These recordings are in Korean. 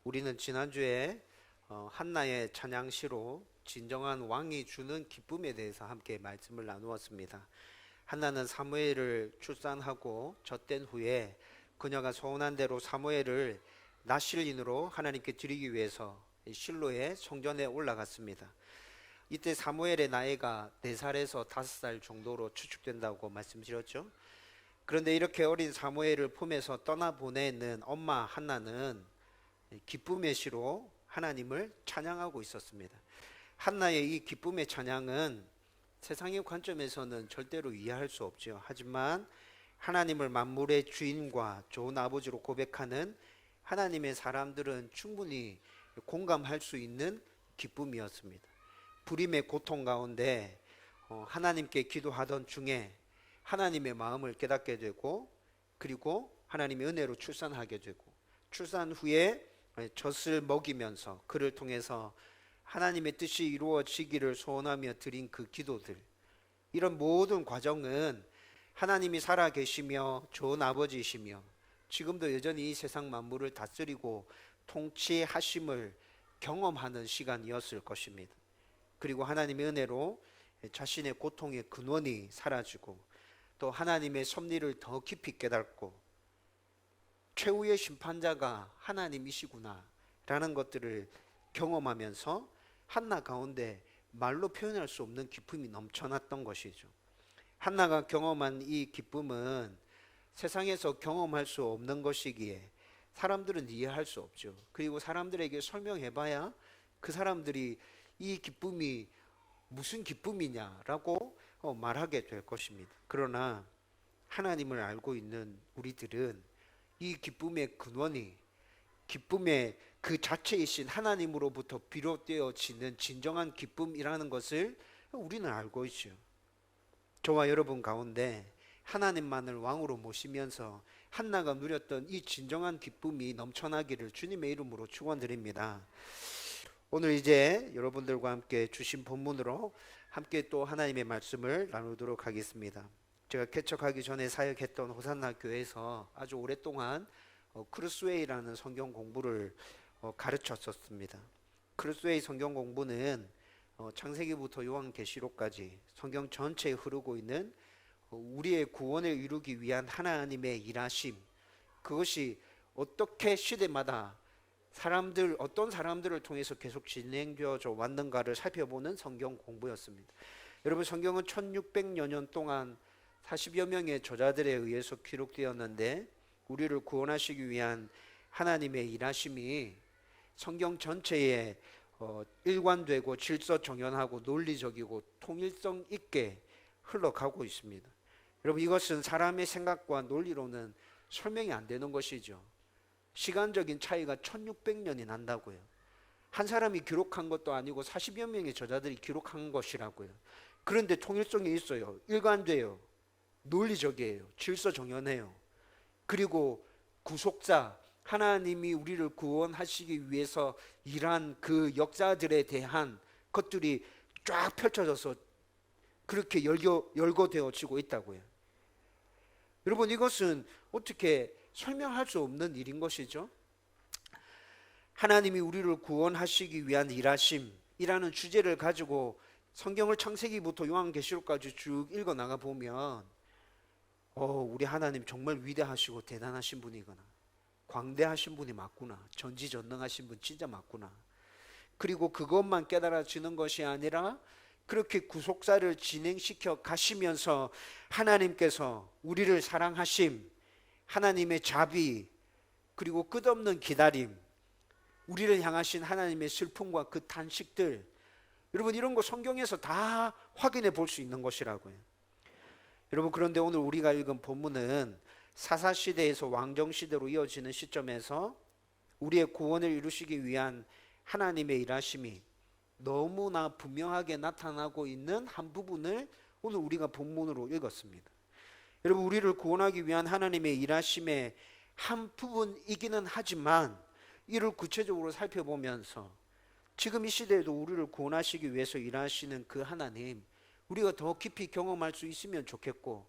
우리는 지난주에 한나의 찬양시로 진정한 왕이 주는 기쁨에 대해서 함께 말씀을 나누었습니다. 한나는 사무엘을 출산하고 젖된 후에 그녀가 소원한 대로 사무엘을 나실인으로 하나님께 드리기 위해서 실로의 성전에 올라갔습니다. 이때 사무엘의 나이가 4살에서 5살 정도로 추측된다고 말씀드렸죠. 그런데 이렇게 어린 사무엘을 품에서 떠나보내는 엄마 한나는 기쁨의 시로 하나님을 찬양하고 있었습니다. 한나의 이 기쁨의 찬양은 세상의 관점에서는 절대로 이해할 수 없죠. 하지만 하나님을 만물의 주인과 좋은 아버지로 고백하는 하나님의 사람들은 충분히 공감할 수 있는 기쁨이었습니다. 불임의 고통 가운데 하나님께 기도하던 중에 하나님의 마음을 깨닫게 되고, 그리고 하나님의 은혜로 출산하게 되고, 출산 후에 젖을 먹이면서 그를 통해서 하나님의 뜻이 이루어지기를 소원하며 드린 그 기도들, 이런 모든 과정은 하나님이 살아계시며 좋은 아버지이시며 지금도 여전히 이 세상 만물을 다스리고 통치하심을 경험하는 시간이었을 것입니다. 그리고 하나님의 은혜로 자신의 고통의 근원이 사라지고, 또 하나님의 섭리를 더 깊이 깨닫고 최후의 심판자가 하나님이시구나 라는 것들을 경험하면서 한나 가운데 말로 표현할 수 없는 기쁨이 넘쳐났던 것이죠. 한나가 경험한 이 기쁨은 세상에서 경험할 수 없는 것이기에 사람들은 이해할 수 없죠. 그리고 사람들에게 설명해봐야 그 사람들이 이 기쁨이 무슨 기쁨이냐라고 말하게 될 것입니다. 그러나 하나님을 알고 있는 우리들은 이 기쁨의 근원이 기쁨의 그 자체이신 하나님으로부터 비롯되어지는 진정한 기쁨이라는 것을 우리는 알고 있죠. 저와 여러분 가운데 하나님만을 왕으로 모시면서 한나가 누렸던 이 진정한 기쁨이 넘쳐나기를 주님의 이름으로 축원드립니다. 오늘 이제 여러분들과 함께 주신 본문으로 함께 또 하나님의 말씀을 나누도록 하겠습니다. 제가 개척하기 전에 사역했던 호산나 교회에서 아주 오랫동안 크루스웨이라는 성경 공부를 가르쳤었습니다. 크루스웨이 성경 공부는 창세기부터 요한계시록까지 성경 전체에 흐르고 있는 우리의 구원을 이루기 위한 하나님의 일하심, 그것이 어떻게 시대마다 어떤 사람들을 통해서 계속 진행되어져 왔는가를 살펴보는 성경 공부였습니다. 여러분, 성경은 1600여 년 동안 40여 명의 저자들에 의해서 기록되었는데, 우리를 구원하시기 위한 하나님의 일하심이 성경 전체에 일관되고 질서정연하고 논리적이고 통일성 있게 흘러가고 있습니다. 여러분, 이것은 사람의 생각과 논리로는 설명이 안 되는 것이죠. 시간적인 차이가 1600년이 난다고요. 한 사람이 기록한 것도 아니고 40여 명의 저자들이 기록한 것이라고요. 그런데 통일성이 있어요. 일관돼요. 논리적이에요. 질서정연해요. 그리고 구속자 하나님이 우리를 구원하시기 위해서 일한 그 역사들에 대한 것들이 쫙 펼쳐져서 그렇게 열거되어지고 있다고요. 여러분, 이것은 어떻게 설명할 수 없는 일인 것이죠. 하나님이 우리를 구원하시기 위한 일하심이라는 주제를 가지고 성경을 창세기부터 요한계시록까지 쭉 읽어 나가 보면 우리 하나님 정말 위대하시고 대단하신 분이구나, 광대하신 분이 맞구나, 전지전능하신 분 진짜 맞구나. 그리고 그것만 깨달아지는 것이 아니라 그렇게 구속사를 진행시켜 가시면서 하나님께서 우리를 사랑하심, 하나님의 자비, 그리고 끝없는 기다림, 우리를 향하신 하나님의 슬픔과 그 탄식들, 여러분, 이런 거 성경에서 다 확인해 볼 수 있는 것이라고요. 여러분, 그런데 오늘 우리가 읽은 본문은 사사시대에서 왕정시대로 이어지는 시점에서 우리의 구원을 이루시기 위한 하나님의 일하심이 너무나 분명하게 나타나고 있는 한 부분을 오늘 우리가 본문으로 읽었습니다. 여러분, 우리를 구원하기 위한 하나님의 일하심의 한 부분이기는 하지만 이를 구체적으로 살펴보면서 지금 이 시대에도 우리를 구원하시기 위해서 일하시는 그 하나님, 우리가 더 깊이 경험할 수 있으면 좋겠고,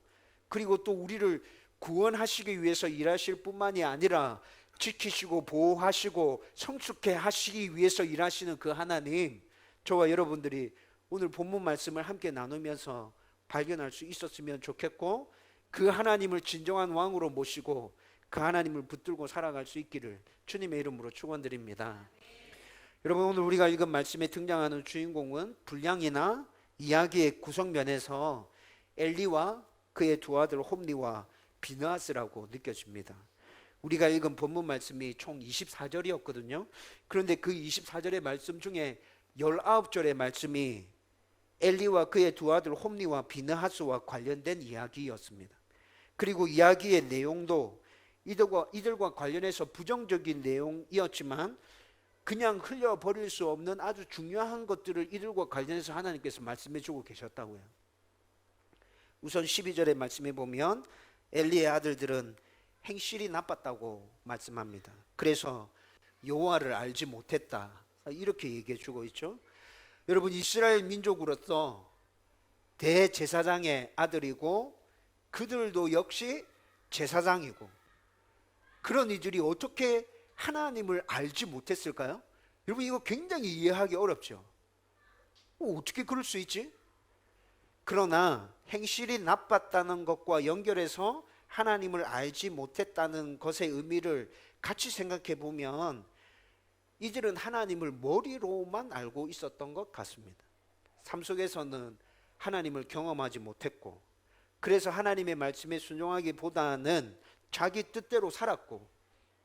그리고 또 우리를 구원하시기 위해서 일하실 뿐만이 아니라 지키시고 보호하시고 성숙해 하시기 위해서 일하시는 그 하나님, 저와 여러분들이 오늘 본문 말씀을 함께 나누면서 발견할 수 있었으면 좋겠고, 그 하나님을 진정한 왕으로 모시고 그 하나님을 붙들고 살아갈 수 있기를 주님의 이름으로 축원드립니다. 여러분, 오늘 우리가 읽은 말씀에 등장하는 주인공은 분량이나 이야기의 구성면에서 엘리와 그의 두 아들 홈리와 비느하스라고 느껴집니다. 우리가 읽은 본문 말씀이 총 24절이었거든요. 그런데 그 24절의 말씀 중에 19절의 말씀이 엘리와 그의 두 아들 홈리와 비느하스와 관련된 이야기였습니다. 그리고 이야기의 내용도 이들과 관련해서 부정적인 내용이었지만 그냥 흘려버릴 수 없는 아주 중요한 것들을 이들과 관련해서 하나님께서 말씀해 주고 계셨다고요. 우선 12절의 말씀에 보면 엘리의 아들들은 행실이 나빴다고 말씀합니다. 그래서 여호와를 알지 못했다, 이렇게 얘기해 주고 있죠. 여러분, 이스라엘 민족으로서 대제사장의 아들이고 그들도 역시 제사장이고, 그런 이들이 어떻게 하나님을 알지 못했을까요? 여러분, 이거 굉장히 이해하기 어렵죠. 어떻게 그럴 수 있지? 그러나 행실이 나빴다는 것과 연결해서 하나님을 알지 못했다는 것의 의미를 같이 생각해 보면 이들은 하나님을 머리로만 알고 있었던 것 같습니다. 삶 속에서는 하나님을 경험하지 못했고, 그래서 하나님의 말씀에 순종하기보다는 자기 뜻대로 살았고,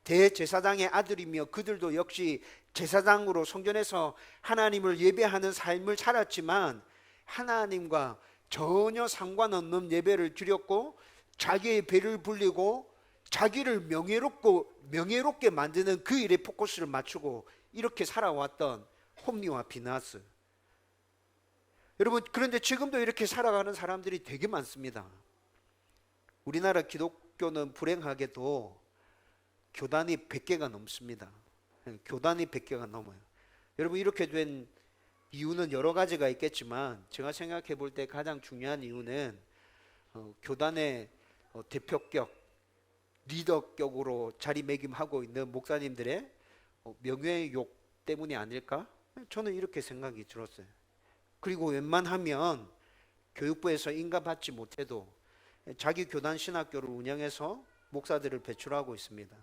대제사장의 아들이며 그들도 역시 제사장으로 성전에서 하나님을 예배하는 삶을 살았지만 하나님과 전혀 상관없는 예배를 드렸고, 자기의 배를 불리고 자기를 명예롭게 만드는 그 일에 포커스를 맞추고 이렇게 살아왔던 홈리와 비느하스. 여러분, 그런데 지금도 이렇게 살아가는 사람들이 되게 많습니다. 우리나라 기독교는 불행하게도 교단이 100개가 넘습니다. 교단이 100개가 넘어요. 여러분, 이렇게 된 이유는 여러 가지가 있겠지만 제가 생각해 볼 때 가장 중요한 이유는 교단의 대표격, 리더격으로 자리매김하고 있는 목사님들의 명예욕 때문이 아닐까? 저는 이렇게 생각이 들었어요. 그리고 웬만하면 교육부에서 인가받지 못해도 자기 교단 신학교를 운영해서 목사들을 배출하고 있습니다.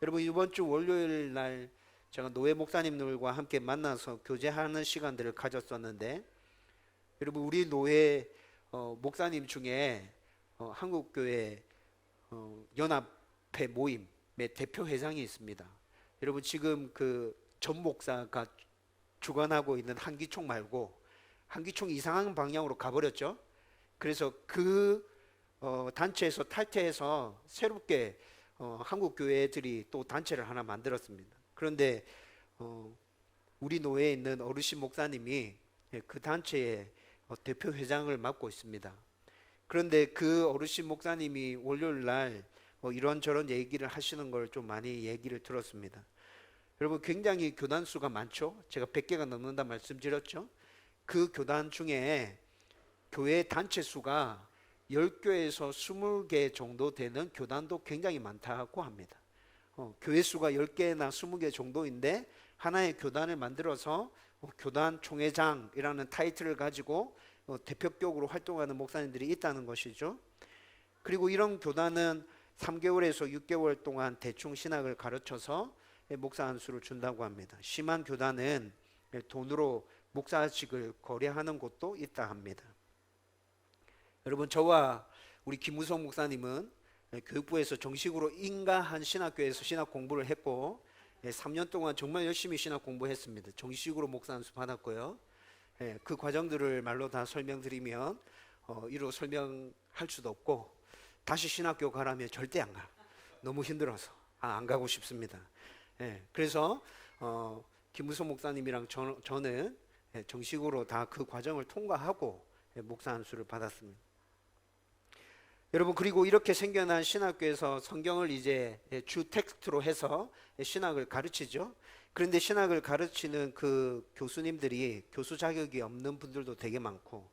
여러분, 이번 주 월요일 날 제가 노예 목사님들과 함께 만나서 교제하는 시간들을 가졌었는데, 여러분, 우리 노예 목사님 중에 한국교회 연합회 모임의 대표 회장이 있습니다. 여러분, 지금 그 전 목사가 주관하고 있는 한기총 말고 한기총이 이상한 방향으로 가버렸죠. 그래서 그 단체에서 탈퇴해서 새롭게 한국 교회들이 또 단체를 하나 만들었습니다. 그런데 우리 노예에 있는 어르신 목사님이 그 단체의 대표 회장을 맡고 있습니다. 그런데 그 어르신 목사님이 월요일 날 이런저런 얘기를 하시는 걸 좀 많이 얘기를 들었습니다. 여러분, 굉장히 교단 수가 많죠. 제가 100개가 넘는다 말씀드렸죠. 그 교단 중에 교회 단체 수가 10교에서 20개 정도 되는 교단도 굉장히 많다고 합니다. 교회 수가 10개나 20개 정도인데 하나의 교단을 만들어서 교단 총회장이라는 타이틀을 가지고 대표격으로 활동하는 목사님들이 있다는 것이죠. 그리고 이런 교단은 3개월에서 6개월 동안 대충 신학을 가르쳐서 목사 안수를 준다고 합니다. 심한 교단은 돈으로 목사직을 거래하는 곳도 있다 합니다. 여러분, 저와 우리 김우성 목사님은 교육부에서 정식으로 인가한 신학교에서 신학 공부를 했고 3년 동안 정말 열심히 신학 공부했습니다. 정식으로 목사 안수 받았고요. 그 과정들을 말로 다 설명드리면 이로 설명할 수도 없고, 다시 신학교 가라면 절대 안 가. 너무 힘들어서 안 가고 싶습니다. 그래서 김우성 목사님이랑 저는 정식으로 다 그 과정을 통과하고 목사 안수를 받았습니다. 여러분, 그리고 이렇게 생겨난 신학교에서 성경을 이제 주 텍스트로 해서 신학을 가르치죠. 그런데 신학을 가르치는 그 교수님들이 교수 자격이 없는 분들도 되게 많고,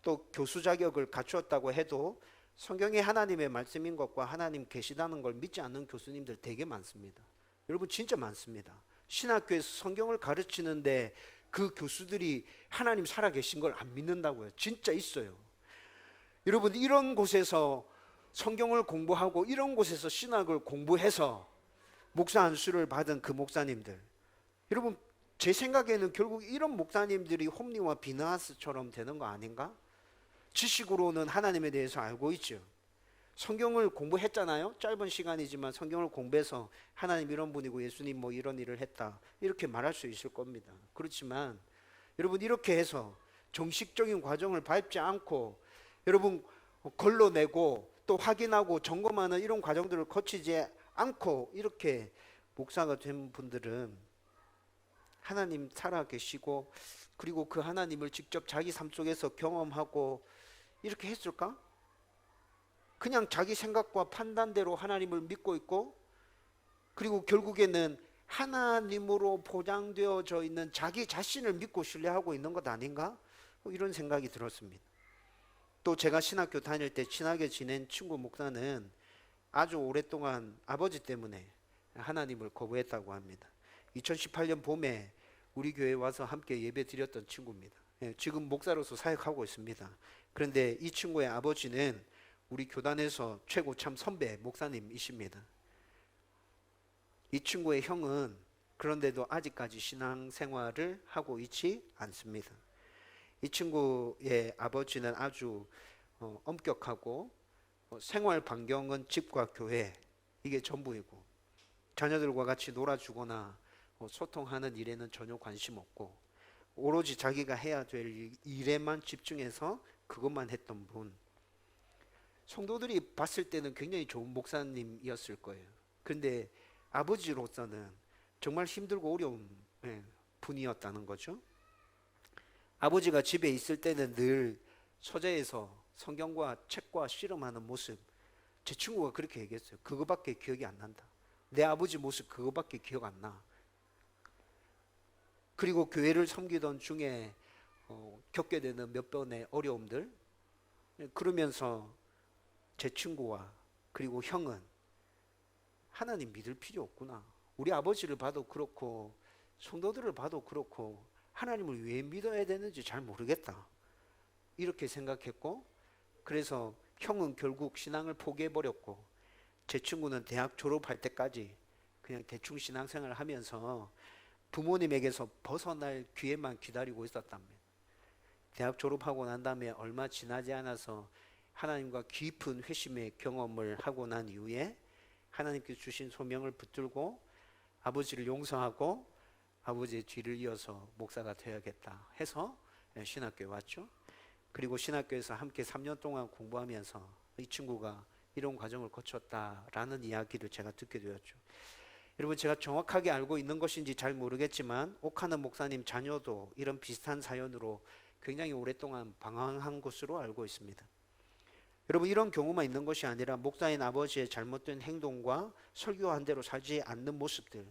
또 교수 자격을 갖추었다고 해도 성경이 하나님의 말씀인 것과 하나님 계시다는 걸 믿지 않는 교수님들 되게 많습니다. 여러분 진짜 많습니다. 신학교에서 성경을 가르치는데 그 교수들이 하나님 살아계신 걸 안 믿는다고요. 진짜 있어요. 여러분 이런 곳에서 성경을 공부하고 이런 곳에서 신학을 공부해서 목사 안수를 받은 그 목사님들, 여러분 제 생각에는 결국 이런 목사님들이 홈리와 비느하스처럼 되는 거 아닌가? 지식으로는 하나님에 대해서 알고 있죠. 성경을 공부했잖아요. 짧은 시간이지만 성경을 공부해서 하나님 이런 분이고 예수님 뭐 이런 일을 했다 이렇게 말할 수 있을 겁니다. 그렇지만 여러분 이렇게 해서 정식적인 과정을 밟지 않고 여러분 걸러내고 또 확인하고 점검하는 이런 과정들을 거치지 않고 이렇게 목사가 된 분들은 하나님 살아계시고 그리고 그 하나님을 직접 자기 삶 속에서 경험하고 이렇게 했을까? 그냥 자기 생각과 판단대로 하나님을 믿고 있고 그리고 결국에는 하나님으로 보장되어져 있는 자기 자신을 믿고 신뢰하고 있는 것 아닌가? 이런 생각이 들었습니다. 또 제가 신학교 다닐 때 친하게 지낸 친구 목사는 아주 오랫동안 아버지 때문에 하나님을 거부했다고 합니다. 2018년 봄에 우리 교회에 와서 함께 예배 드렸던 친구입니다. 지금 목사로서 사역하고 있습니다. 그런데 이 친구의 아버지는 우리 교단에서 최고 참 선배 목사님이십니다. 이 친구의 형은 그런데도 아직까지 신앙생활을 하고 있지 않습니다. 이 친구의 아버지는 아주 엄격하고 생활 반경은 집과 교회 이게 전부이고 자녀들과 같이 놀아주거나 소통하는 일에는 전혀 관심 없고 오로지 자기가 해야 될 일에만 집중해서 그것만 했던 분. 성도들이 봤을 때는 굉장히 좋은 목사님이었을 거예요. 그런데 아버지로서는 정말 힘들고 어려운 분이었다는 거죠. 아버지가 집에 있을 때는 늘 서재에서 성경과 책과 씨름하는 모습, 제 친구가 그렇게 얘기했어요. 그거밖에 기억이 안 난다. 내 아버지 모습 그거밖에 기억 안 나. 그리고 교회를 섬기던 중에 겪게 되는 몇 번의 어려움들, 그러면서 제 친구와 그리고 형은 하나님 믿을 필요 없구나. 우리 아버지를 봐도 그렇고 성도들을 봐도 그렇고 하나님을 왜 믿어야 되는지 잘 모르겠다. 이렇게 생각했고 그래서 형은 결국 신앙을 포기해버렸고 제 친구는 대학 졸업할 때까지 그냥 대충 신앙생활을 하면서 부모님에게서 벗어날 기회만 기다리고 있었답니다. 대학 졸업하고 난 다음에 얼마 지나지 않아서 하나님과 깊은 회심의 경험을 하고 난 이후에 하나님께서 주신 소명을 붙들고 아버지를 용서하고 아버지의 뒤를 이어서 목사가 되어야겠다 해서 신학교에 왔죠. 그리고 신학교에서 함께 3년 동안 공부하면서 이 친구가 이런 과정을 거쳤다라는 이야기를 제가 듣게 되었죠. 여러분 제가 정확하게 알고 있는 것인지 잘 모르겠지만 옥하는 목사님 자녀도 이런 비슷한 사연으로 굉장히 오랫동안 방황한 것으로 알고 있습니다. 여러분 이런 경우만 있는 것이 아니라 목사인 아버지의 잘못된 행동과 설교한 대로 살지 않는 모습들,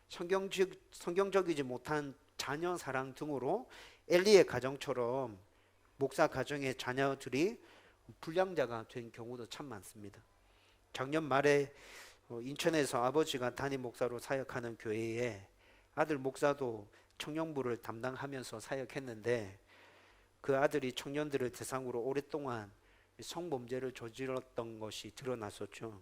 성경적이지 못한 자녀 사랑 등으로 엘리의 가정처럼 목사 가정의 자녀들이 불량자가 된 경우도 참 많습니다. 작년 말에 인천에서 아버지가 담임 목사로 사역하는 교회에 아들 목사도 청년부를 담당하면서 사역했는데 그 아들이 청년들을 대상으로 오랫동안 성범죄를 저질렀던 것이 드러났었죠.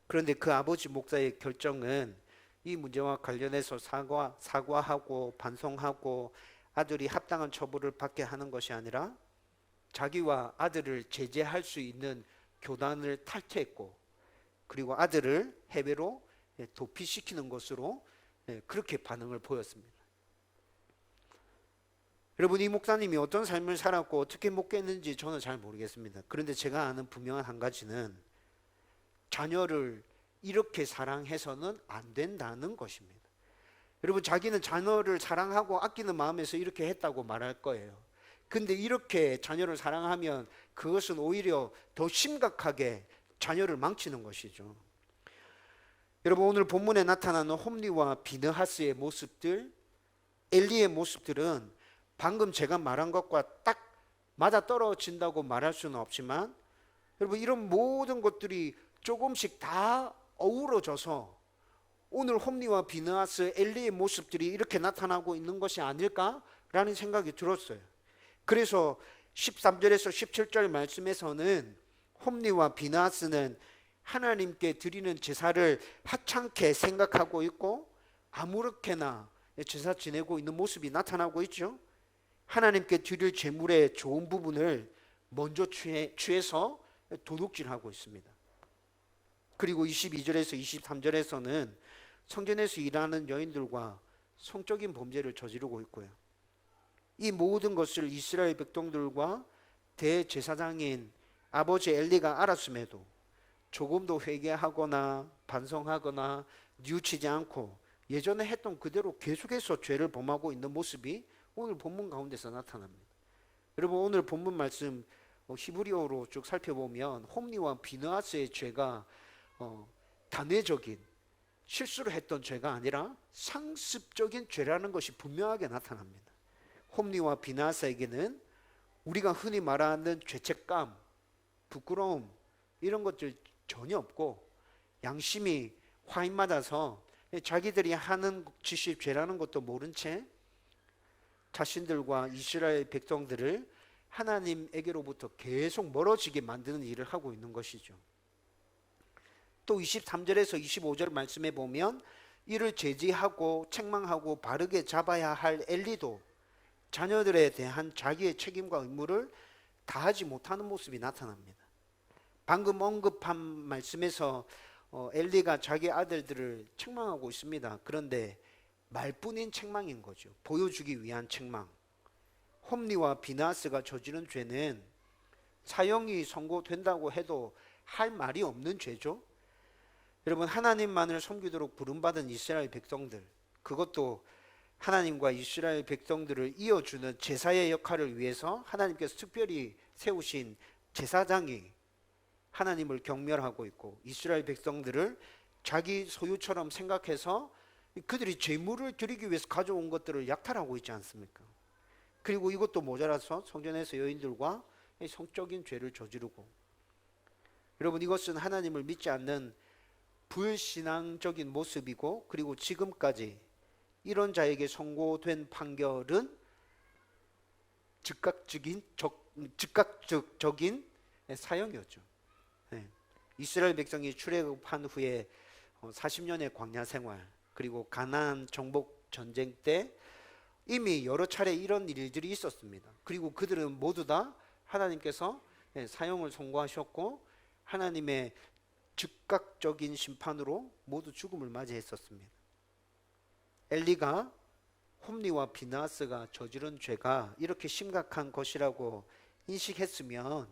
그런데 그 아버지 목사의 결정은 이 문제와 관련해서 사과하고 반성하고 아들이 합당한 처벌을 받게 하는 것이 아니라 자기와 아들을 제재할 수 있는 교단을 탈퇴했고 그리고 아들을 해외로 도피시키는 것으로 그렇게 반응을 보였습니다. 여러분 이 목사님이 어떤 삶을 살았고 어떻게 목회했는지 저는 잘 모르겠습니다. 그런데 제가 아는 분명한 한 가지는 자녀를 이렇게 사랑해서는 안 된다는 것입니다. 여러분 자기는 자녀를 사랑하고 아끼는 마음에서 이렇게 했다고 말할 거예요. 근데 이렇게 자녀를 사랑하면 그것은 오히려 더 심각하게 자녀를 망치는 것이죠. 여러분 오늘 본문에 나타나는 홈리와 비느하스의 모습들, 엘리의 모습들은 방금 제가 말한 것과 딱 맞아떨어진다고 말할 수는 없지만 여러분, 이런 모든 것들이 조금씩 다 어우러져서 오늘 홈리와 비느하스, 엘리의 모습들이 이렇게 나타나고 있는 것이 아닐까라는 생각이 들었어요. 그래서 13절에서 17절 말씀에서는 홈리와 비느하스는 하나님께 드리는 제사를 하찮게 생각하고 있고 아무렇게나 제사 지내고 있는 모습이 나타나고 있죠. 하나님께 드릴 제물의 좋은 부분을 먼저 취해서 도둑질하고 있습니다. 그리고 22절에서 23절에서는 성전에서 일하는 여인들과 성적인 범죄를 저지르고 있고요. 이 모든 것을 이스라엘 백성들과 대제사장인 아버지 엘리가 알았음에도 조금도 회개하거나 반성하거나 뉘우치지 않고 예전에 했던 그대로 계속해서 죄를 범하고 있는 모습이 오늘 본문 가운데서 나타납니다. 여러분, 오늘 본문 말씀 히브리어로 쭉 살펴보면 홈리와 비느하스의 죄가 단회적인 실수를 했던 죄가 아니라 상습적인 죄라는 것이 분명하게 나타납니다. 홈리와 비느하스에게는 우리가 흔히 말하는 죄책감, 부끄러움 이런 것들 전혀 없고 양심이 화인맞아서 자기들이 하는 짓이 죄라는 것도 모른 채 자신들과 이스라엘 백성들을 하나님에게로부터 계속 멀어지게 만드는 일을 하고 있는 것이죠. 또 23절에서 25절 말씀에 보면 이를 제지하고 책망하고 바르게 잡아야 할 엘리도 자녀들에 대한 자기의 책임과 의무를 다하지 못하는 모습이 나타납니다. 방금 언급한 말씀에서 엘리가 자기 아들들을 책망하고 있습니다. 그런데 말뿐인 책망인 거죠. 보여주기 위한 책망. 홈리와 비느하스가 저지른 죄는 사형이 선고된다고 해도 할 말이 없는 죄죠. 여러분, 하나님만을 섬기도록 부름받은 이스라엘 백성들, 그것도 하나님과 이스라엘 백성들을 이어주는 제사의 역할을 위해서 하나님께서 특별히 세우신 제사장이 하나님을 경멸하고 있고 이스라엘 백성들을 자기 소유처럼 생각해서 그들이 제물을 드리기 위해서 가져온 것들을 약탈하고 있지 않습니까? 그리고 이것도 모자라서 성전에서 여인들과 성적인 죄를 저지르고, 여러분, 이것은 하나님을 믿지 않는 불신앙적인 모습이고, 그리고 지금까지 이런 자에게 선고된 판결은 즉각적인 사형이었죠. 이스라엘 백성이 출애굽한 후에 40년의 광야 생활, 그리고 가나안 정복 전쟁 때 이미 여러 차례 이런 일들이 있었습니다. 그리고 그들은 모두 다 하나님께서 사형을 선고하셨고 하나님의 즉각적인 심판으로 모두 죽음을 맞이했었습니다. 엘리가 홈리와 비느하스가 저지른 죄가 이렇게 심각한 것이라고 인식했으면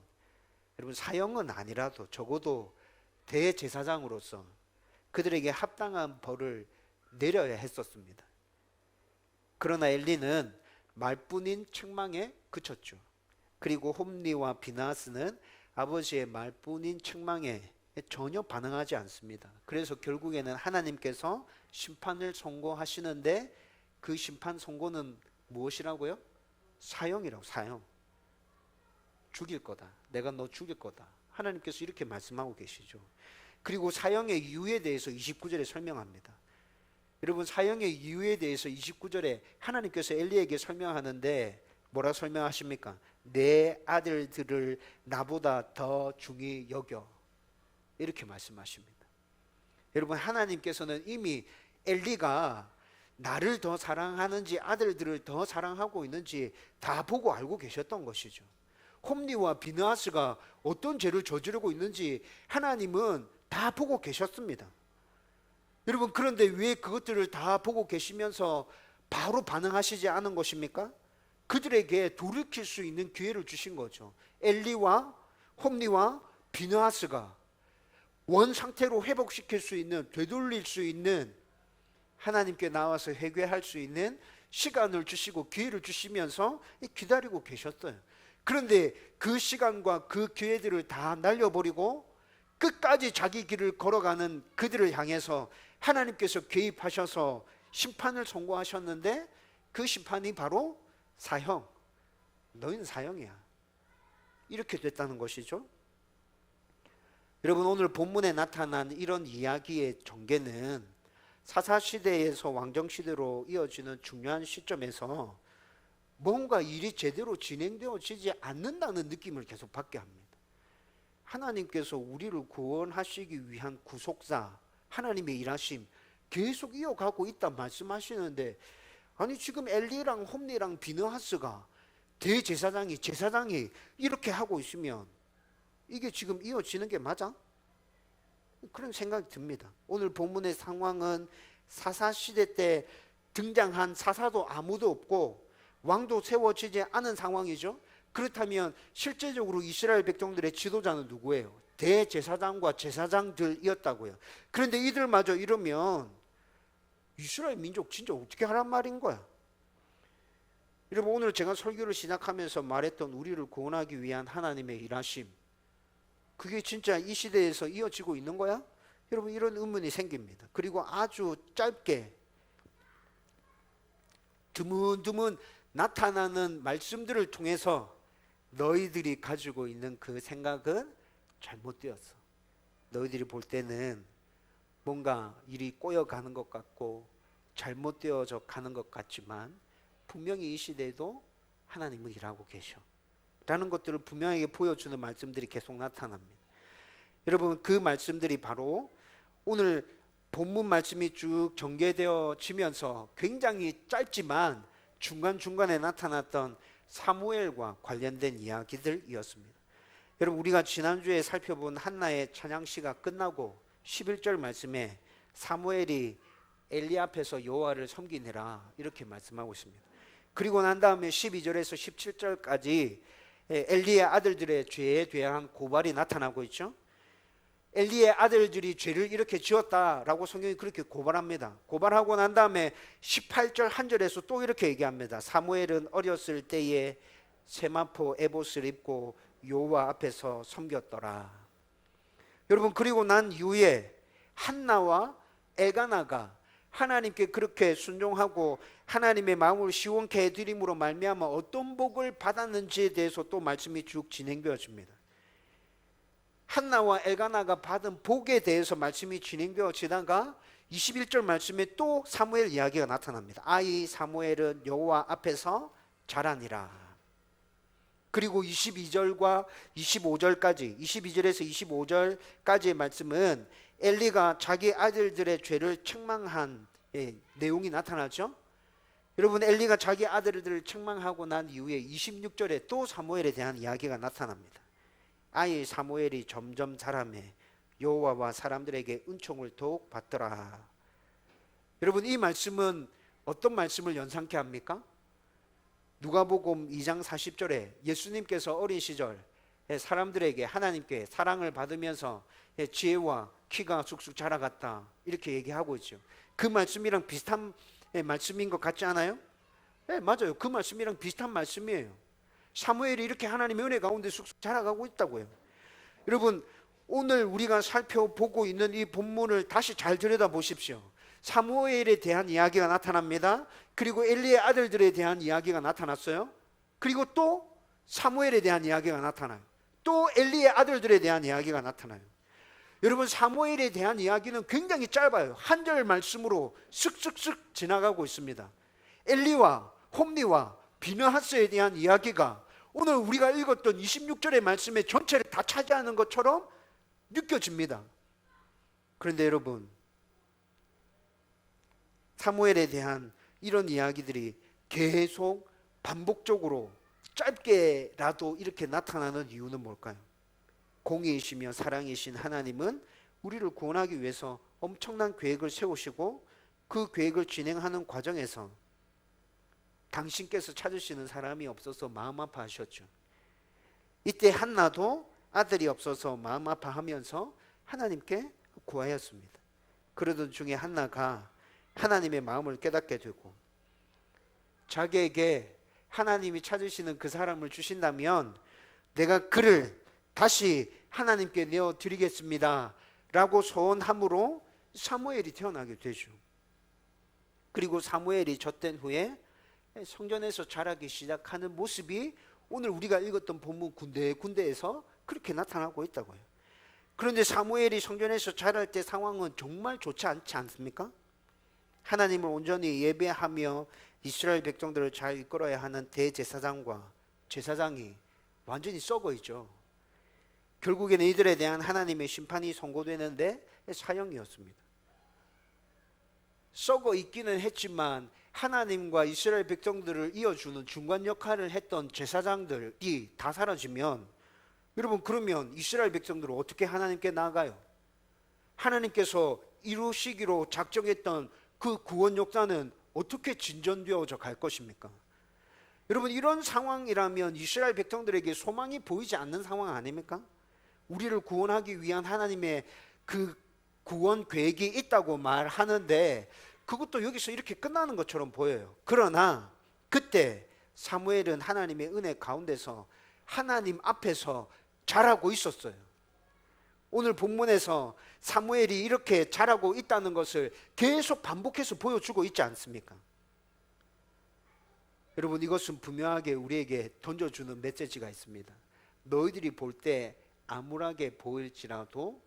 여러분, 사형은 아니라도 적어도 대제사장으로서 그들에게 합당한 벌을 내려야 했었습니다. 그러나 엘리는 말뿐인 책망에 그쳤죠. 그리고 홈리와 비느하스는 아버지의 말뿐인 책망에 전혀 반응하지 않습니다. 그래서 결국에는 하나님께서 심판을 선고하시는데 그 심판 선고는 무엇이라고요? 사형이라고. 사형. 죽일 거다. 내가 너 죽일 거다. 하나님께서 이렇게 말씀하고 계시죠. 그리고 사형의 이유에 대해서 29절에 설명합니다. 여러분, 사형의 이유에 대해서 29절에 하나님께서 엘리에게 설명하는데 뭐라 설명하십니까? 내 아들들을 나보다 더 중히 여겨, 이렇게 말씀하십니다. 여러분, 하나님께서는 이미 엘리가 나를 더 사랑하는지 아들들을 더 사랑하고 있는지 다 보고 알고 계셨던 것이죠. 홈리와 비느하스가 어떤 죄를 저지르고 있는지 하나님은 다 보고 계셨습니다. 여러분, 그런데 왜 그것들을 다 보고 계시면서 바로 반응하시지 않은 것입니까? 그들에게 돌이킬 수 있는 기회를 주신 거죠. 엘리와 홈리와 비느하스가 원 상태로 회복시킬 수 있는, 되돌릴 수 있는, 하나님께 나와서 회개할 수 있는 시간을 주시고 기회를 주시면서 기다리고 계셨어요. 그런데 그 시간과 그 기회들을 다 날려버리고 끝까지 자기 길을 걸어가는 그들을 향해서 하나님께서 개입하셔서 심판을 선고하셨는데 그 심판이 바로 사형. 너희는 사형이야. 이렇게 됐다는 것이죠. 여러분, 오늘 본문에 나타난 이런 이야기의 전개는 사사시대에서 왕정시대로 이어지는 중요한 시점에서 뭔가 일이 제대로 진행되어지지 않는다는 느낌을 계속 받게 합니다. 하나님께서 우리를 구원하시기 위한 구속사, 하나님의 일하심 계속 이어가고 있다 말씀하시는데, 아니 지금 엘리랑 홈리랑 비느하스가 제사장이 이렇게 하고 있으면 이게 지금 이어지는 게 맞아? 그런 생각이 듭니다. 오늘 본문의 상황은 사사시대 때 등장한 사사도 아무도 없고 왕도 세워지지 않은 상황이죠. 그렇다면 실제적으로 이스라엘 백성들의 지도자는 누구예요? 대제사장과 제사장들이었다고요. 그런데 이들마저 이러면 이스라엘 민족 진짜 어떻게 하란 말인 거야? 여러분, 오늘 제가 설교를 시작하면서 말했던 우리를 구원하기 위한 하나님의 일하심, 그게 진짜 이 시대에서 이어지고 있는 거야? 여러분, 이런 의문이 생깁니다. 그리고 아주 짧게 드문드문 나타나는 말씀들을 통해서 너희들이 가지고 있는 그 생각은 잘못되었어. 너희들이 볼 때는 뭔가 일이 꼬여가는 것 같고 잘못되어져 가는 것 같지만 분명히 이 시대에도 하나님은 일하고 계셔 라는 것들을 분명하게 보여주는 말씀들이 계속 나타납니다. 여러분, 그 말씀들이 바로 오늘 본문 말씀이 쭉 전개되어지면서 굉장히 짧지만 중간중간에 나타났던 사무엘과 관련된 이야기들이었습니다. 여러분, 우리가 지난주에 살펴본 한나의 찬양시가 끝나고 11절 말씀에 사무엘이 엘리 앞에서 여호와를 섬기느라 이렇게 말씀하고 있습니다. 그리고 난 다음에 12절에서 17절까지 엘리의 아들들의 죄에 대한 고발이 나타나고 있죠. 엘리의 아들들이 죄를 이렇게 지었다라고 성경이 그렇게 고발합니다. 고발하고 난 다음에 18절 한 절에서 또 이렇게 얘기합니다. 사무엘은 어렸을 때에 세마포 에봇을 입고 여호와 앞에서 섬겼더라. 여러분, 그리고 난 이후에 한나와 엘가나가 하나님께 그렇게 순종하고 하나님의 마음을 시원케 해드림으로 말미암아 어떤 복을 받았는지에 대해서 또 말씀이 쭉 진행되어집니다. 한나와 엘가나가 받은 복에 대해서 말씀이 진행되어지다가 21절 말씀에 또 사무엘 이야기가 나타납니다. 아이 사무엘은 여호와 앞에서 자라니라. 그리고 22절과 25절까지 22절에서 25절까지의 말씀은 엘리가 자기 아들들의 죄를 책망한 내용이 나타나죠. 여러분, 엘리가 자기 아들들을 책망하고 난 이후에 26절에 또 사무엘에 대한 이야기가 나타납니다. 아이 사무엘이 점점 자라매 여호와와 사람들에게 은총을 더욱 받더라. 여러분, 이 말씀은 어떤 말씀을 연상케 합니까? 누가복음 2장 40절에 예수님께서 어린 시절 사람들에게 하나님께 사랑을 받으면서 지혜와 키가 쑥쑥 자라갔다 이렇게 얘기하고 있죠. 그 말씀이랑 비슷한 말씀인 것 같지 않아요? 네, 맞아요. 그 말씀이랑 비슷한 말씀이에요. 사무엘이 이렇게 하나님의 은혜 가운데 쑥쑥 자라가고 있다고요. 여러분, 오늘 우리가 살펴보고 있는 이 본문을 다시 잘 들여다보십시오. 사무엘에 대한 이야기가 나타납니다. 그리고 엘리의 아들들에 대한 이야기가 나타났어요. 그리고 또 사무엘에 대한 이야기가 나타나요. 또 엘리의 아들들에 대한 이야기가 나타나요. 여러분, 사무엘에 대한 이야기는 굉장히 짧아요. 한 절 말씀으로 쓱쓱쓱 지나가고 있습니다. 엘리와 홈리와 비느하스에 대한 이야기가 오늘 우리가 읽었던 26절의 말씀의 전체를 다 차지하는 것처럼 느껴집니다. 그런데 여러분, 사무엘에 대한 이런 이야기들이 계속 반복적으로 짧게라도 이렇게 나타나는 이유는 뭘까요? 공의이시며 사랑이신 하나님은 우리를 구원하기 위해서 엄청난 계획을 세우시고 그 계획을 진행하는 과정에서 당신께서 찾으시는 사람이 없어서 마음 아파하셨죠. 이때 한나도 아들이 없어서 마음 아파하면서 하나님께 구하였습니다. 그러던 중에 한나가 하나님의 마음을 깨닫게 되고 자기에게 하나님이 찾으시는 그 사람을 주신다면 내가 그를 다시 하나님께 내어드리겠습니다 라고 소원함으로 사무엘이 태어나게 되죠. 그리고 사무엘이 젖된 후에 성전에서 자라기 시작하는 모습이 오늘 우리가 읽었던 본문 군데군데에서 그렇게 나타나고 있다고요. 그런데 사무엘이 성전에서 자랄 때 상황은 정말 좋지 않지 않습니까? 하나님을 온전히 예배하며 이스라엘 백성들을 잘 이끌어야 하는 대제사장과 제사장이 완전히 썩어 있죠. 결국에는 이들에 대한 하나님의 심판이 선고되는데 사형이었습니다. 썩어 있기는 했지만 하나님과 이스라엘 백성들을 이어주는 중간 역할을 했던 제사장들이 다 사라지면, 여러분, 그러면 이스라엘 백성들은 어떻게 하나님께 나아가요? 하나님께서 이루시기로 작정했던 그 구원 역사는 어떻게 진전되어져 갈 것입니까? 여러분, 이런 상황이라면 이스라엘 백성들에게 소망이 보이지 않는 상황 아닙니까? 우리를 구원하기 위한 하나님의 그 구원 계획이 있다고 말하는데 그것도 여기서 이렇게 끝나는 것처럼 보여요. 그러나 그때 사무엘은 하나님의 은혜 가운데서 하나님 앞에서 자라고 있었어요. 오늘 본문에서 사무엘이 이렇게 자라고 있다는 것을 계속 반복해서 보여주고 있지 않습니까? 여러분, 이것은 분명하게 우리에게 던져주는 메시지가 있습니다. 너희들이 볼 때 암울하게 보일지라도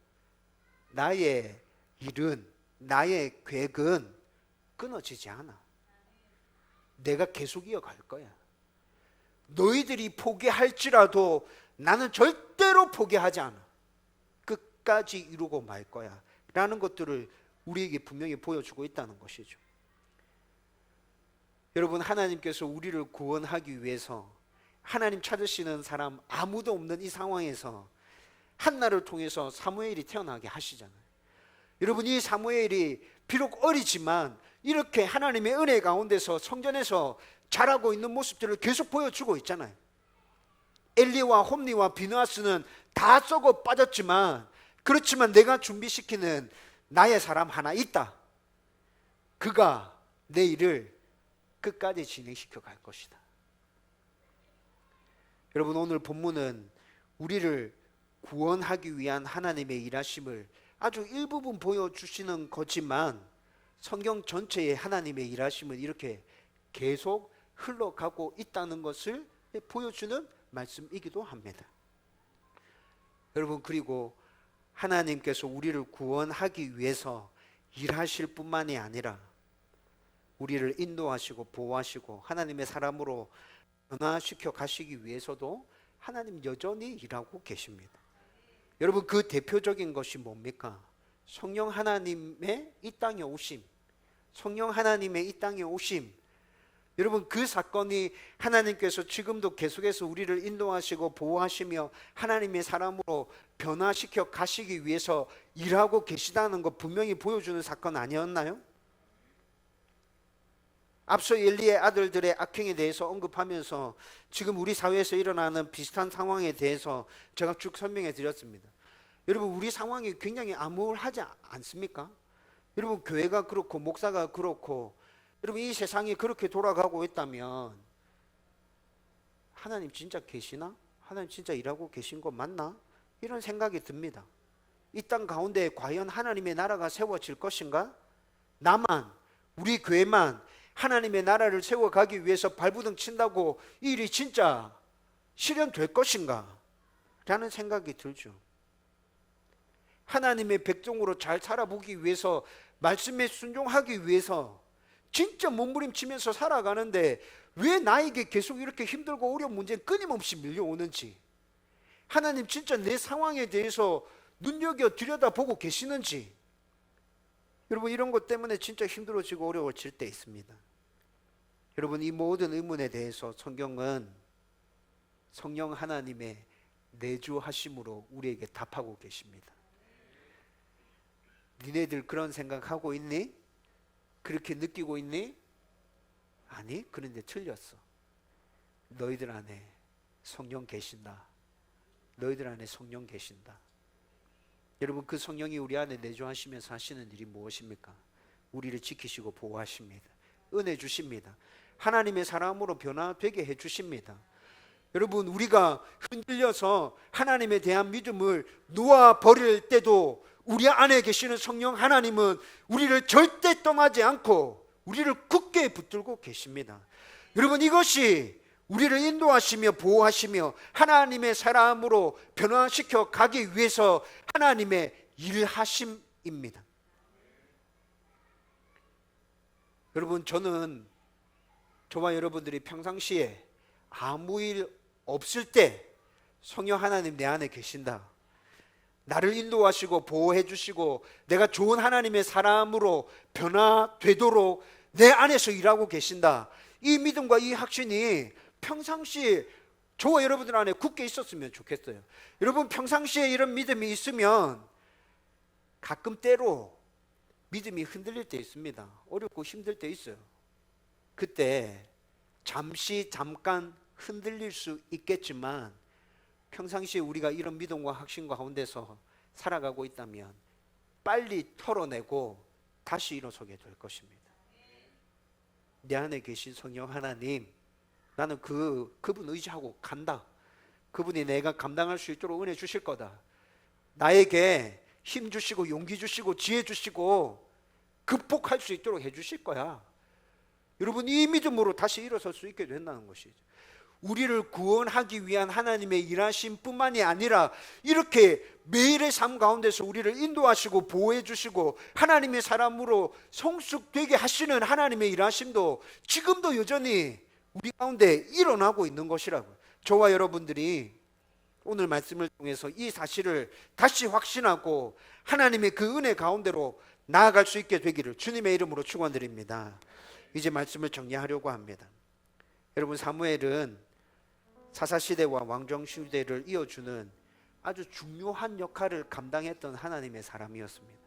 나의 일은, 나의 계획은 끊어지지 않아. 내가 계속 이어갈 거야. 너희들이 포기할지라도 나는 절대로 포기하지 않아. 끝까지 이루고 말 거야 라는 것들을 우리에게 분명히 보여주고 있다는 것이죠. 여러분, 하나님께서 우리를 구원하기 위해서 하나님 찾으시는 사람 아무도 없는 이 상황에서 한나를 통해서 사무엘이 태어나게 하시잖아요. 여러분, 이 사무엘이 비록 어리지만 이렇게 하나님의 은혜 가운데서 성전에서 자라고 있는 모습들을 계속 보여주고 있잖아요. 엘리와 홈리와 비느하스는 다 썩어 빠졌지만, 그렇지만 내가 준비시키는 나의 사람 하나 있다. 그가 내 일을 끝까지 진행시켜 갈 것이다. 여러분, 오늘 본문은 우리를 구원하기 위한 하나님의 일하심을 아주 일부분 보여주시는 거지만 성경 전체의 하나님의 일하심은 이렇게 계속 흘러가고 있다는 것을 보여주는 말씀이기도 합니다. 여러분, 그리고 하나님께서 우리를 구원하기 위해서 일하실 뿐만이 아니라 우리를 인도하시고 보호하시고 하나님의 사람으로 변화시켜 가시기 위해서도 하나님 여전히 일하고 계십니다. 여러분, 그 대표적인 것이 뭡니까? 성령 하나님의 이 땅에 오심. 성령 하나님의 이 땅에 오심. 여러분, 그 사건이 하나님께서 지금도 계속해서 우리를 인도하시고 보호하시며 하나님의 사람으로 변화시켜 가시기 위해서 일하고 계시다는 것 분명히 보여주는 사건 아니었나요? 앞서 엘리의 아들들의 악행에 대해서 언급하면서 지금 우리 사회에서 일어나는 비슷한 상황에 대해서 제가 쭉 설명해 드렸습니다. 여러분, 우리 상황이 굉장히 암울하지 않습니까? 여러분, 교회가 그렇고 목사가 그렇고 여러분, 이 세상이 그렇게 돌아가고 있다면 하나님 진짜 계시나? 하나님 진짜 일하고 계신 거 맞나? 이런 생각이 듭니다. 이 땅 가운데 과연 하나님의 나라가 세워질 것인가? 나만, 우리 교회만 하나님의 나라를 세워가기 위해서 발부둥 친다고 이 일이 진짜 실현될 것인가? 라는 생각이 들죠. 하나님의 백성으로 잘 살아보기 위해서, 말씀에 순종하기 위해서 진짜 몸부림치면서 살아가는데 왜 나에게 계속 이렇게 힘들고 어려운 문제는 끊임없이 밀려오는지, 하나님 진짜 내 상황에 대해서 눈여겨 들여다보고 계시는지, 여러분, 이런 것 때문에 진짜 힘들어지고 어려워질 때 있습니다. 여러분, 이 모든 의문에 대해서 성경은 성령 하나님의 내주하심으로 우리에게 답하고 계십니다. 니네들 그런 생각하고 있니? 그렇게 느끼고 있니? 아니, 그런데 틀렸어. 너희들 안에 성령 계신다. 너희들 안에 성령 계신다. 여러분, 그 성령이 우리 안에 내주하시면서 하시는 일이 무엇입니까? 우리를 지키시고 보호하십니다. 은혜 주십니다. 하나님의 사람으로 변화되게 해주십니다. 여러분, 우리가 흔들려서 하나님에 대한 믿음을 놓아버릴 때도 우리 안에 계시는 성령 하나님은 우리를 절대 떠나지 않고 우리를 굳게 붙들고 계십니다. 여러분, 이것이 우리를 인도하시며 보호하시며 하나님의 사람으로 변화시켜 가기 위해서 하나님의 일하심입니다. 여러분, 저와 여러분들이 평상시에 아무 일 없을 때 성령 하나님 내 안에 계신다, 나를 인도하시고 보호해 주시고 내가 좋은 하나님의 사람으로 변화되도록 내 안에서 일하고 계신다, 이 믿음과 이 확신이 평상시에 저와 여러분들 안에 굳게 있었으면 좋겠어요. 여러분, 평상시에 이런 믿음이 있으면 가끔 때로 믿음이 흔들릴 때 있습니다. 어렵고 힘들 때 있어요. 그때 잠깐 흔들릴 수 있겠지만 평상시에 우리가 이런 믿음과 확신 가운데서 살아가고 있다면 빨리 털어내고 다시 일어서게 될 것입니다. 내 안에 계신 성령 하나님, 나는 그분 의지하고 간다. 그분이 내가 감당할 수 있도록 은혜 주실 거다. 나에게 힘 주시고 용기 주시고 지혜 주시고 극복할 수 있도록 해 주실 거야. 여러분, 이 믿음으로 다시 일어설 수 있게 된다는 것이죠. 우리를 구원하기 위한 하나님의 일하심 뿐만이 아니라 이렇게 매일의 삶 가운데서 우리를 인도하시고 보호해 주시고 하나님의 사람으로 성숙되게 하시는 하나님의 일하심도 지금도 여전히 우리 가운데 일어나고 있는 것이라고요. 저와 여러분들이 오늘 말씀을 통해서 이 사실을 다시 확신하고 하나님의 그 은혜 가운데로 나아갈 수 있게 되기를 주님의 이름으로 축원드립니다. 이제 말씀을 정리하려고 합니다. 여러분, 사무엘은 사사시대와 왕정시대를 이어주는 아주 중요한 역할을 감당했던 하나님의 사람이었습니다.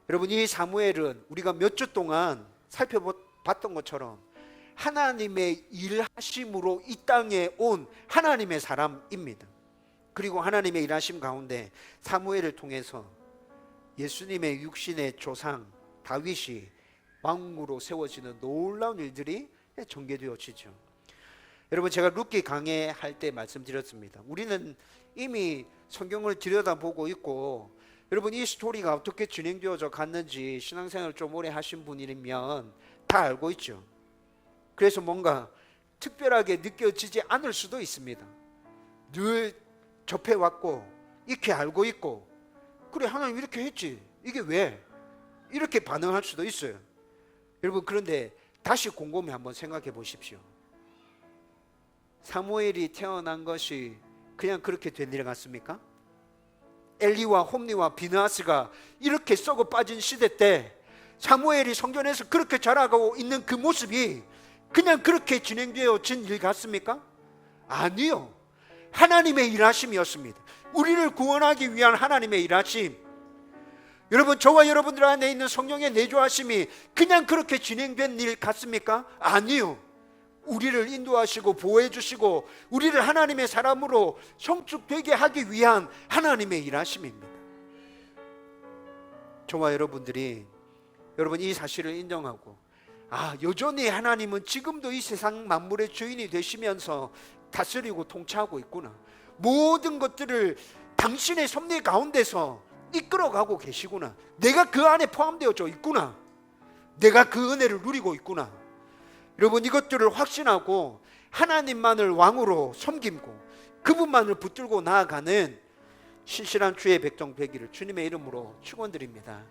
여러분, 이 사무엘은 우리가 몇 주 동안 살펴봤던 것처럼 하나님의 일하심으로 이 땅에 온 하나님의 사람입니다. 그리고 하나님의 일하심 가운데 사무엘을 통해서 예수님의 육신의 조상 다윗이 왕으로 세워지는 놀라운 일들이 전개되어지죠. 여러분, 제가 룻기 강해할 때 말씀드렸습니다. 우리는 이미 성경을 들여다보고 있고, 여러분, 이 스토리가 어떻게 진행되어져 갔는지 신앙생활을 좀 오래 하신 분이면 다 알고 있죠. 그래서 뭔가 특별하게 느껴지지 않을 수도 있습니다. 늘 접해왔고 익히 알고 있고, 그래, 하나님 이렇게 했지, 이게 왜? 이렇게 반응할 수도 있어요. 여러분, 그런데 다시 곰곰이 한번 생각해 보십시오. 사무엘이 태어난 것이 그냥 그렇게 된 일 같습니까? 엘리와 홈리와 비느하스가 이렇게 썩어 빠진 시대 때 사무엘이 성전에서 그렇게 자라가고 있는 그 모습이 그냥 그렇게 진행되어진 일 같습니까? 아니요. 하나님의 일하심이었습니다. 우리를 구원하기 위한 하나님의 일하심. 여러분, 저와 여러분들 안에 있는 성령의 내주하심이 그냥 그렇게 진행된 일 같습니까? 아니요. 우리를 인도하시고 보호해 주시고 우리를 하나님의 사람으로 성숙되게 하기 위한 하나님의 일하심입니다. 저와 여러분들이 이 사실을 인정하고, 여전히 하나님은 지금도 이 세상 만물의 주인이 되시면서 다스리고 통치하고 있구나, 모든 것들을 당신의 섭리 가운데서 이끌어가고 계시구나, 내가 그 안에 포함되어져 있구나, 내가 그 은혜를 누리고 있구나. 여러분, 이것들을 확신하고 하나님만을 왕으로 섬기고 그분만을 붙들고 나아가는 신실한 주의 백성 되기를 주님의 이름으로 축원드립니다.